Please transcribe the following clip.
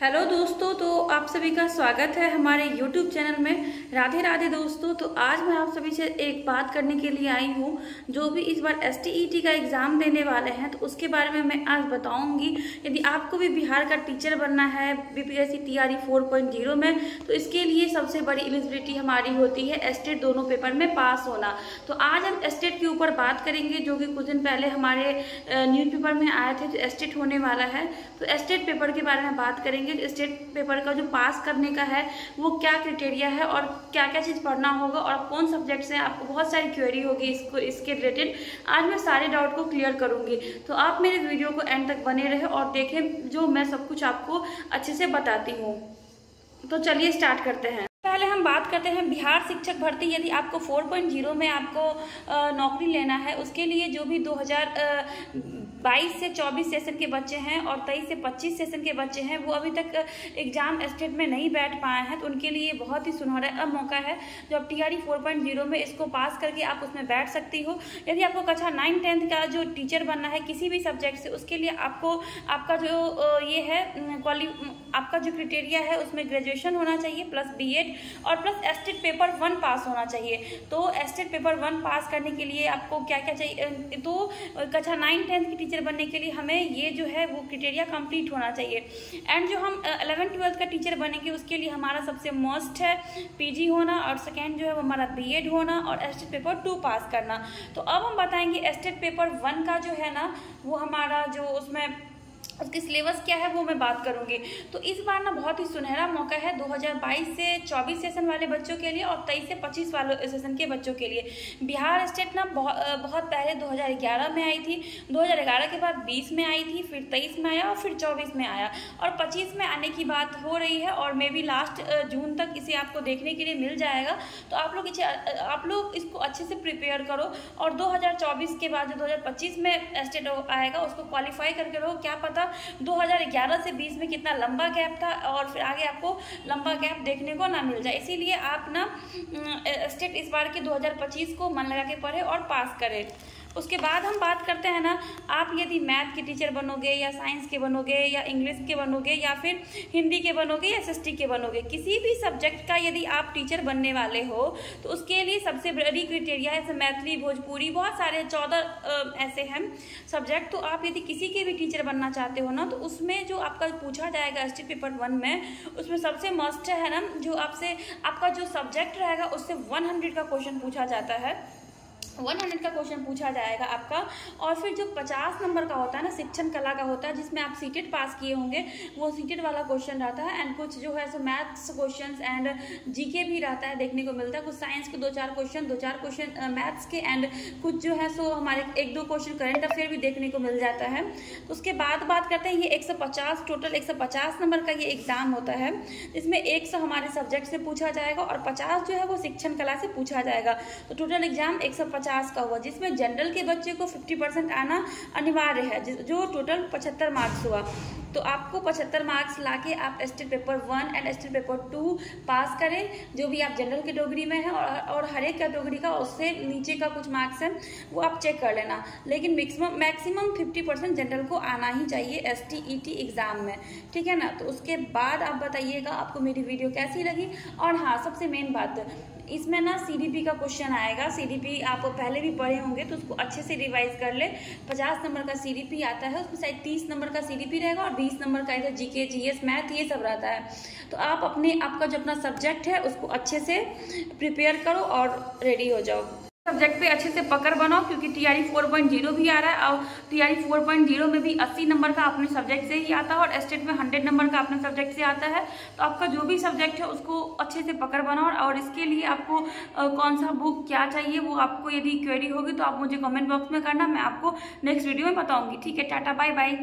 Hello दोस्तों, तो आप सभी का स्वागत है हमारे YouTube चैनल में। राधे राधे दोस्तों। तो आज मैं आप सभी से एक बात करने के लिए आई हूँ। जो भी इस बार STET का एग्ज़ाम देने वाले हैं तो उसके बारे में मैं आज बताऊँगी। यदि आपको भी बिहार का टीचर बनना है BPSC TRE 4.0 में, तो इसके लिए सबसे बड़ी एलिजिबिलिटी हमारी होती है स्टेट दोनों पेपर में पास होना। तो आज हम स्टेट के ऊपर बात करेंगे, जो कि कुछ दिन पहले हमारे न्यूज़पेपर में आए थे जो स्टेट होने वाला है। तो स्टेट पेपर के बारे में बात करेंगे। स्टेट पेपर का जो पास करने का है वो क्या क्राइटेरिया है और क्या क्या चीज़ पढ़ना होगा और कौन सब्जेक्ट से आपको बहुत सारी क्वेरी होगी इसके रिलेटेड। आज मैं सारे डाउट को क्लियर करूंगी, तो आप मेरे वीडियो को एंड तक बने रहे और देखें जो मैं सब कुछ आपको अच्छे से बताती हूँ। तो चलिए स्टार्ट करते हैं। पहले हम बात करते हैं बिहार शिक्षक भर्ती। यदि आपको 4.0 में आपको नौकरी लेना है, उसके लिए जो भी 2022 से 24 सेशन के बच्चे हैं और 23 से 25 सेशन के बच्चे हैं वो अभी तक एग्जाम स्टेट में नहीं बैठ पाए हैं, तो उनके लिए बहुत ही सुनहरा अब मौका है। जो आप TRE 4.0 में इसको पास करके आप उसमें बैठ सकती हो। यदि आपको कक्षा 9-10 का जो टीचर बनना है किसी भी सब्जेक्ट से, उसके लिए आपको आपका जो ये है आपका जो क्राइटेरिया है उसमें ग्रेजुएशन होना चाहिए प्लस BEd और प्लस स्टेट पेपर 1 पास होना चाहिए। तो स्टेट पेपर 1 पास करने के लिए आपको क्या क्या चाहिए, तो कक्षा 9-10 की टीचर बनने के लिए हमें ये जो है वो क्राइटेरिया कंप्लीट होना चाहिए। एंड जो हम 11-12 का टीचर बनेंगे उसके लिए हमारा सबसे मस्ट है PG होना और सेकेंड जो है वो हमारा BEd होना और स्टेट पेपर 2 पास करना। तो अब हम बताएंगे स्टेट पेपर 1 का जो है ना वो हमारा जो उसमें उसकी सिलेबस क्या है वो मैं बात करूंगी। तो इस बार ना बहुत ही सुनहरा मौका है 2022 से 24 सेशन वाले बच्चों के लिए और 23 से 25 वाले सेशन के बच्चों के लिए। बिहार स्टेट ना बहुत पहले 2011 में आई थी, 2011 के बाद 20 में आई थी, फिर 23 में आया और फिर 24 में आया और 25 में आने की बात हो रही है और मे भी लास्ट जून तक इसे आपको देखने के लिए मिल जाएगा। तो आप लोग इसको अच्छे से प्रिपेयर करो और 2024 के बाद जो 2025 में स्टेट आएगा उसको क्वालिफाई करके रहो। क्या पता 2011 से 20 में कितना लंबा गैप था और फिर आगे आपको लंबा गैप देखने को ना मिल जाए। इसीलिए आप ना स्टेट इस बार के 2025 को मन लगा के पढ़े और पास करें। उसके बाद हम बात करते हैं ना, आप यदि मैथ के टीचर बनोगे या साइंस के बनोगे या इंग्लिश के बनोगे या फिर हिंदी के बनोगे या SST के बनोगे, किसी भी सब्जेक्ट का यदि आप टीचर बनने वाले हो तो उसके लिए सबसे बड़ी क्राइटेरिया है मैथिली, भोजपुरी, बहुत सारे 14 ऐसे हैं सब्जेक्ट। तो आप यदि किसी के भी टीचर बनना चाहते हो ना तो उसमें जो आपका पूछा जाएगा स्टेट पेपर 1 में, उसमें सबसे मस्ट है ना जो आपसे आपका जो सब्जेक्ट रहेगा उससे 100 का क्वेश्चन पूछा जाता है, 100 का क्वेश्चन पूछा जाएगा आपका। और फिर जो 50 नंबर का होता है ना शिक्षण कला का होता है जिसमें आप सीटेट पास किए होंगे, वो सीटेट वाला क्वेश्चन रहता है। एंड कुछ जो है सो मैथ्स क्वेश्चंस एंड GK भी रहता है, देखने को मिलता है। कुछ साइंस के 2-4 क्वेश्चन मैथ्स के एंड कुछ जो है सो हमारे 1-2 क्वेश्चन करेंट अफेयर भी देखने को मिल जाता है। तो उसके बाद बात करते हैं ये 150 टोटल 150 नंबर का ये एग्जाम होता है, जिसमें 100 हमारे सब्जेक्ट से पूछा जाएगा और 50 जो है वो शिक्षण कला से पूछा जाएगा। तो टोटल एग्जाम 150 का हुआ, जिसमें जनरल के बच्चे को 50% आना अनिवार्य है, जो टोटल 75 मार्क्स हुआ। तो आपको 75 मार्क्स लाके आप state paper 1 and state paper 2 पास करें, जो भी आप जनरल कैटेगरी में है और हर एक कैटेगरी का उससे नीचे का कुछ मार्क्स है वो आप चेक कर लेना। लेकिन मैक्सिमम 50% जनरल को आना ही चाहिए STET एग्जाम में, ठीक है ना। तो उसके बाद आप बताइएगा आपको मेरी वीडियो कैसी लगी। और हाँ, सबसे मेन बात इसमें ना CDP का क्वेश्चन आएगा। CDP आप पहले भी पढ़े होंगे तो उसको अच्छे से रिवाइज कर ले। 50 नंबर का CDP आता है, उसमें शायद 30 नंबर का CDP रहेगा और 20 नंबर का इधर GK GS मैथ ये सब रहता है। तो आप आपका जो अपना सब्जेक्ट है उसको अच्छे से प्रिपेयर करो और रेडी हो जाओ। सब्जेक्ट पे अच्छे से पकड़ बनाओ क्योंकि TRE 4.0 भी आ रहा है और TRE 4.0 में भी 80 नंबर का अपने सब्जेक्ट से ही आता है और स्टेट में 100 नंबर का अपने सब्जेक्ट से आता है। तो आपका जो भी सब्जेक्ट है उसको अच्छे से पकड़ बनाओ और इसके लिए आपको कौन सा बुक क्या चाहिए वो आपको यदि क्वेरी होगी तो आप मुझे कमेंट बॉक्स में करना, मैं आपको नेक्स्ट वीडियो में बताऊंगी। ठीक है, टाटा बाय बाय।